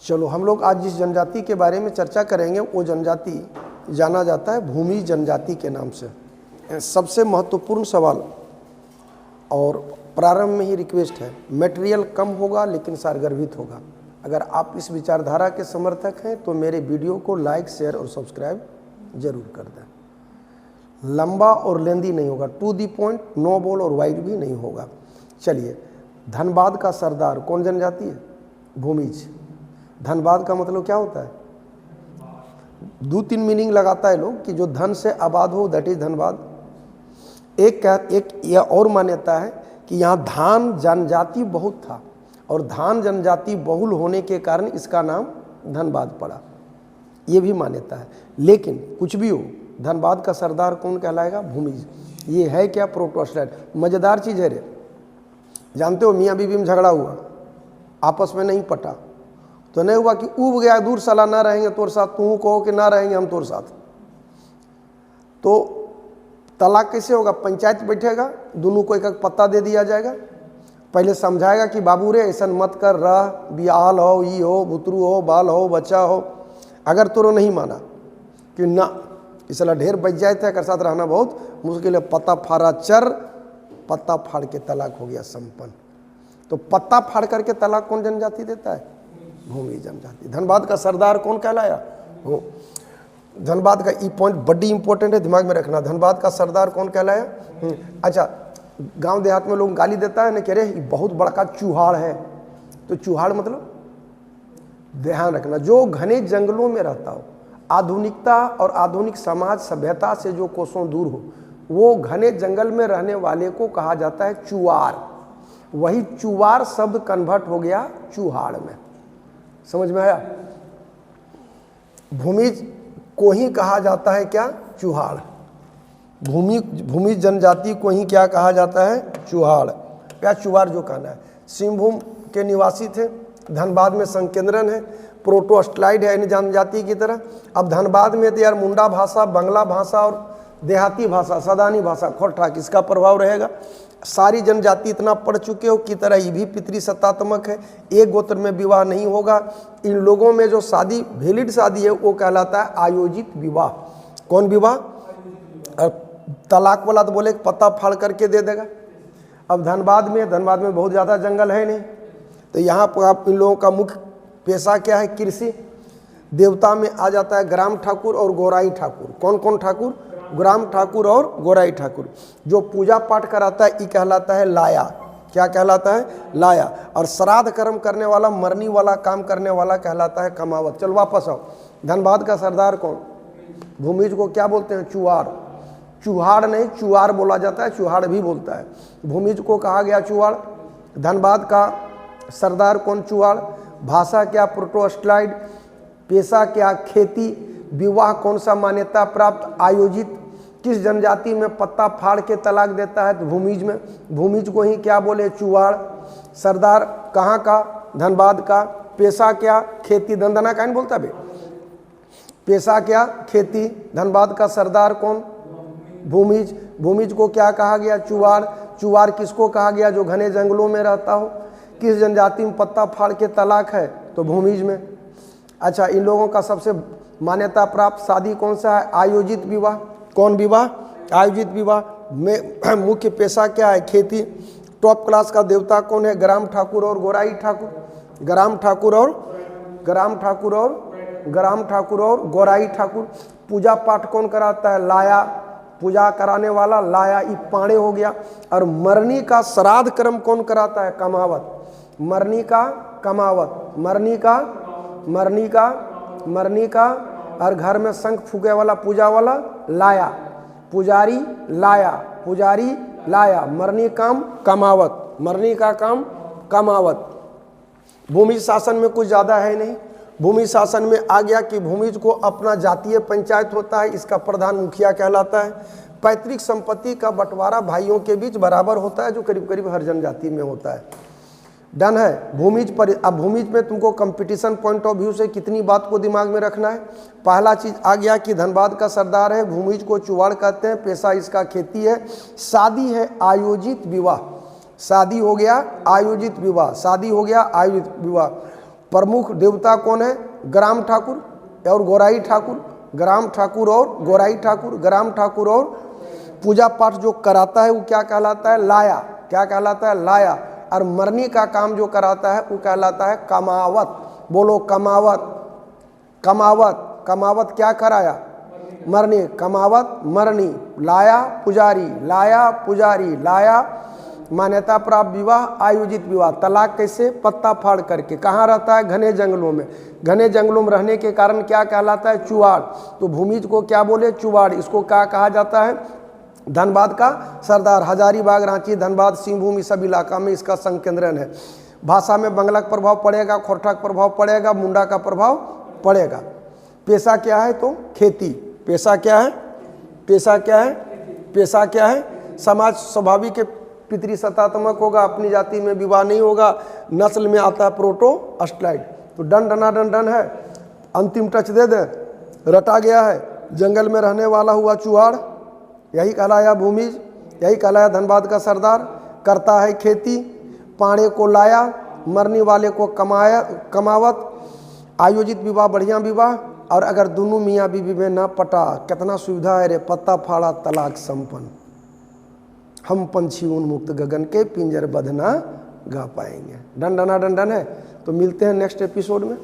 चलो हम लोग आज जिस जनजाति के बारे में चर्चा करेंगे वो जनजाति जाना जाता है भूमि जनजाति के नाम से। सबसे महत्वपूर्ण सवाल और प्रारंभ में ही रिक्वेस्ट है, मटेरियल कम होगा लेकिन सारगर्भित होगा। अगर आप इस विचारधारा के समर्थक हैं तो मेरे वीडियो को लाइक, शेयर और सब्सक्राइब जरूर कर दें। लंबा और लेंदी नहीं होगा, to the point, no ball और वाइड भी नहीं होगा। चलिए, धनबाद का सरदार कौन जनजाति है? भूमिज। धनबाद का मतलब क्या होता है? दो तीन मीनिंग लगाता है लोग कि जो धन से आबाद हो, दैट इज धनबाद। एक यह और मान्यता है कि यहाँ धान जनजाति बहुत था और धान जनजाति बहुल होने के कारण इसका नाम धनबाद पड़ा, ये भी मान्यता है। लेकिन कुछ भी हो, धनबाद का सरदार कौन कहलाएगा? भूमिज। ये है क्या? प्रोटोस्टेट। मज़ेदार चीज़ है रे। जानते हो, मियाँ बीवी में झगड़ा हुआ, आपस में नहीं पटा, तो नहीं हुआ कि उब गया दूर, साला ना रहेंगे तोर साथ, तू कहो कि ना रहेंगे हम तोर साथ। तो तलाक कैसे होगा? पंचायत बैठेगा, दोनों को एक एक पत्ता दे दिया जाएगा, पहले समझाएगा कि बाबू रे ऐसा मत कर, रह, बियाहल हो, ई हो, बुतरू हो, बाल हो, बच्चा हो। अगर तोरो नहीं माना कि ना इसला ढेर बच जाए थे, कर साथ रहना बहुत मुश्किल है, पत्ता फाड़ा चर, पत्ता फाड़ के तलाक हो गया संपन्न। तो पत्ता फाड़ करके तलाक कौन जनजाति देता है? भूमि जनजाति। धनबाद का सरदार कौन कहलाया? हो। धनबाद का ई पॉइंट बड़ी इंपॉर्टेंट है, दिमाग में रखना। धनबाद का सरदार कौन कहलाया? अच्छा, गांव देहात में लोग गाली देता है ना, कह रहे बहुत बड़का चूहाड़ है। तो चूहाड़ मतलब ध्यान रखना, जो घने जंगलों में रहता हो, आधुनिकता और आधुनिक समाज सभ्यता से जो कोसों दूर हो, वो घने जंगल में रहने वाले को कहा जाता है चुवार। वही चुवार शब्द कन्वर्ट हो गया चूहाड़ में। समझ में आया? भूमिज को ही कहा जाता है क्या? चूहाड़। भूमि जनजाति को ही क्या कहा जाता है? चूहाड़ या चुवार जो कहना है। सिंहभूम के निवासी थे, धनबाद में संकेंद्रन है, प्रोटोस्टाइड है इन जनजाति की तरह। अब धनबाद में तो यार मुंडा भाषा, बंगला भाषा और देहाती भाषा, सदानी भाषा, खोरठाक, इसका प्रभाव रहेगा। सारी जनजाति इतना पढ़ चुके हो की तरह ये भी पितृ सत्तात्मक है, एक गोत्र में विवाह नहीं होगा। इन लोगों में जो शादी वैलिड शादी है वो कहलाता है आयोजित विवाह। कौन विवाह? तलाक वाला तो बोले पत्ता फाड़ करके दे देगा। अब धनबाद में बहुत ज़्यादा जंगल है नहीं, तो यहाँ पर आप इन लोगों का मुख्य पेशा क्या है? कृषि। देवता में आ जाता है ग्राम ठाकुर और गोराई ठाकुर। कौन कौन ठाकुर? ग्राम ठाकुर और गोराई ठाकुर। जो पूजा पाठ कराता है ये कहलाता है लाया। क्या कहलाता है? लाया। और श्राद्ध कर्म करने वाला, मरनी वाला काम करने वाला कहलाता है कमावत। चलो वापस आओ। धनबाद का सरदार कौन? भूमिज को क्या बोलते हैं? चुवाड़। चूहाड़ नहीं, चुवार बोला जाता है, चूहाड़ भी बोलता है। भूमिज को कहा गया चुवाड़। धनबाद का सरदार कौन? चुवाड़। भाषा क्या? प्रोटोस्टाइड। पेशा क्या? खेती। विवाह कौन सा मान्यता प्राप्त? आयोजित। किस जनजाति में पत्ता फाड़ के तलाक देता है? तो भूमिज में। भूमिज को ही क्या बोले? चुवाड़। सरदार कहाँ का? धनबाद का। पेशा क्या? खेती। दंदना का नहीं बोलता बे। पेशा क्या? खेती। धनबाद का सरदार कौन? भूमिज। भूमिज को क्या कहा गया? चुवाड़। चुवाड़ किसको कहा गया? जो घने जंगलों में रहता हो। किस जनजाति में पत्ता फाड़ के तलाक है? तो भूमिज में। अच्छा, इन लोगों का सबसे मान्यता प्राप्त शादी कौन सा है? आयोजित विवाह। कौन विवाह? आयोजित विवाह में मुख्य पेशा क्या है? खेती। टॉप क्लास का देवता कौन है? ग्राम ठाकुर और गोराई ठाकुर। ग्राम ठाकुर और गोराई ठाकुर। पूजा पाठ कौन कराता है? लाया। पूजा कराने वाला लाया, ये पाड़े हो गया। और मरनी का श्राद्ध कर्म कौन कराता है? कमावत। मरनी का कमावत। मरनी का और घर में शंख फूके वाला पूजा वाला लाया। पुजारी लाया। मरनी काम कमावत। मरनी का काम कमावत। भूमि शासन में कुछ ज़्यादा है नहीं। भूमि शासन में आ गया कि भूमिज को अपना जातीय पंचायत होता है, इसका प्रधान मुखिया कहलाता है। पैतृक संपत्ति का बंटवारा भाइयों के बीच बराबर होता है, जो करीब करीब हर जनजाति में होता है। डन है। भूमिज पर अब भूमिज में तुमको कंपटीशन पॉइंट ऑफ व्यू से कितनी बात को दिमाग में रखना है। पहला चीज आ गया कि धनबाद का सरदार है, भूमिज को चुवाड़ कहते हैं, पेशा इसका खेती है। शादी है आयोजित विवाह। शादी हो गया आयोजित विवाह। प्रमुख देवता कौन है? ग्राम ठाकुर और गोराई ठाकुर, ग्राम ठाकुर और गोराई ठाकुर। ग्राम ठाकुर और पूजा पाठ जो कराता है वो क्या कहलाता है? लाया। क्या कहलाता है? लाया। और मरनी का काम जो कराता है वो कहलाता है कमावत। बोलो कमावत। कमावत, कमावत क्या कराया? मरनी। कमावत मरनी, लाया पुजारी, लाया पुजारी, लाया मान्यता प्राप्त विवाह, आयोजित विवाह। तलाक कैसे? पत्ता फाड़ करके। कहाँ रहता है? घने जंगलों में। घने जंगलों में रहने के कारण क्या कहलाता है? चुवाड़। तो भूमिज को क्या बोले? चुवाड़। इसको क्या कहा जाता है? धनबाद का सरदार। हजारीबाग, रांची, धनबाद, सिंहभूम, इस सब इलाका में इसका संकेंद्रण है। भाषा में बंगला का प्रभाव पड़ेगा, खोरठा का प्रभाव पड़ेगा, मुंडा का प्रभाव पड़ेगा। पेशा क्या है? तो खेती। पेशा क्या है? पेशा क्या है? पेशा क्या है? समाज स्वाभाविक के पितृसत्तात्मक होगा, अपनी जाति में विवाह नहीं होगा, नस्ल में आता है प्रोटो अस्ट्राइड। तो डन डना डन डन है, अंतिम टच दे दे, रटा गया है। जंगल में रहने वाला हुआ चुहाड़, यही कहलाया भूमिज, यही कहलाया धनबाद का सरदार। करता है खेती, पाड़े को लाया, मरने वाले को कमाया कमावत, आयोजित विवाह बढ़िया विवाह। और अगर दोनों मियाँ बीवी में ना पटा, कितना सुविधा है रे, पत्ता फाड़ा तलाक संपन्न। हम पंछी उन्मुक्त गगन के पिंजर बंध ना गा पाएंगे। डन डना डन डन है। तो मिलते हैं नेक्स्ट एपिसोड में।